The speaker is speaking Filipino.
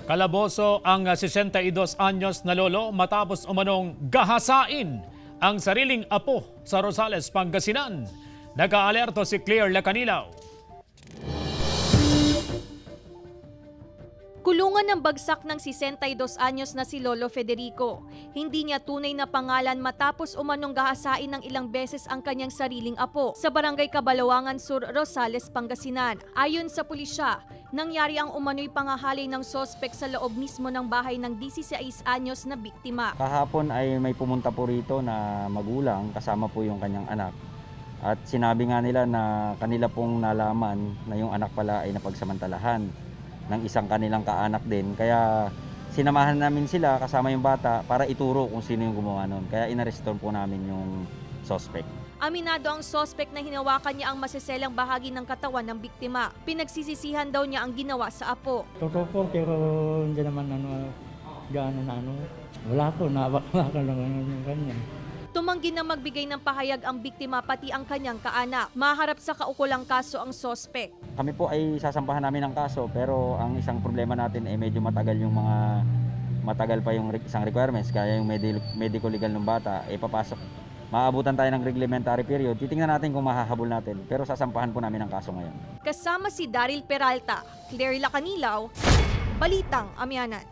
Kalaboso ang 62 anyos na lolo matapos umanong gahasain ang sariling apo sa Rosales, Pangasinan. Nag-aalerto si Claire Lacanilaw. Kulungan ng bagsak ng 62 anyos na si Lolo Federico. Hindi niya tunay na pangalan matapos umanong gahasain ng ilang beses ang kanyang sariling apo sa Barangay Cabalawangan Sur, Rosales, Pangasinan. Ayon sa pulisya, nangyari ang umano'y pangahalay ng sospek sa loob mismo ng bahay ng 16 anyos na biktima. Kahapon ay may pumunta po rito na magulang kasama po yung kanyang anak. At sinabi nga nila na kanila pong nalaman na yung anak pala ay napagsamantalahan ng isang kanilang kaanak din. Kaya sinamahan namin sila kasama yung bata para ituro kung sino yung gumawa nun. Kaya inareston po namin yung suspect. Aminado ang suspect na hinawakan niya ang masiselang bahagi ng katawan ng biktima. Pinagsisisihan daw niya ang ginawa sa apo. Totoo po, pero hindi naman gaano na wala po, nabakalakan lang yung kanya. Tumanggi na magbigay ng pahayag ang biktima pati ang kanyang kaanak. Maharap sa kaukulang kaso ang sospek. Kami po ay sasampahan namin ng kaso, pero ang isang problema natin ay medyo matagal pa yung isang requirements. Kaya yung medical legal ng bata ay papasok. Maabutan tayo ng reglementary period. Titingnan natin kung mahahabol natin, pero sasampahan po namin ang kaso ngayon. Kasama si Daryl Peralta, Claire Lacanilaw, Balitang Amianan.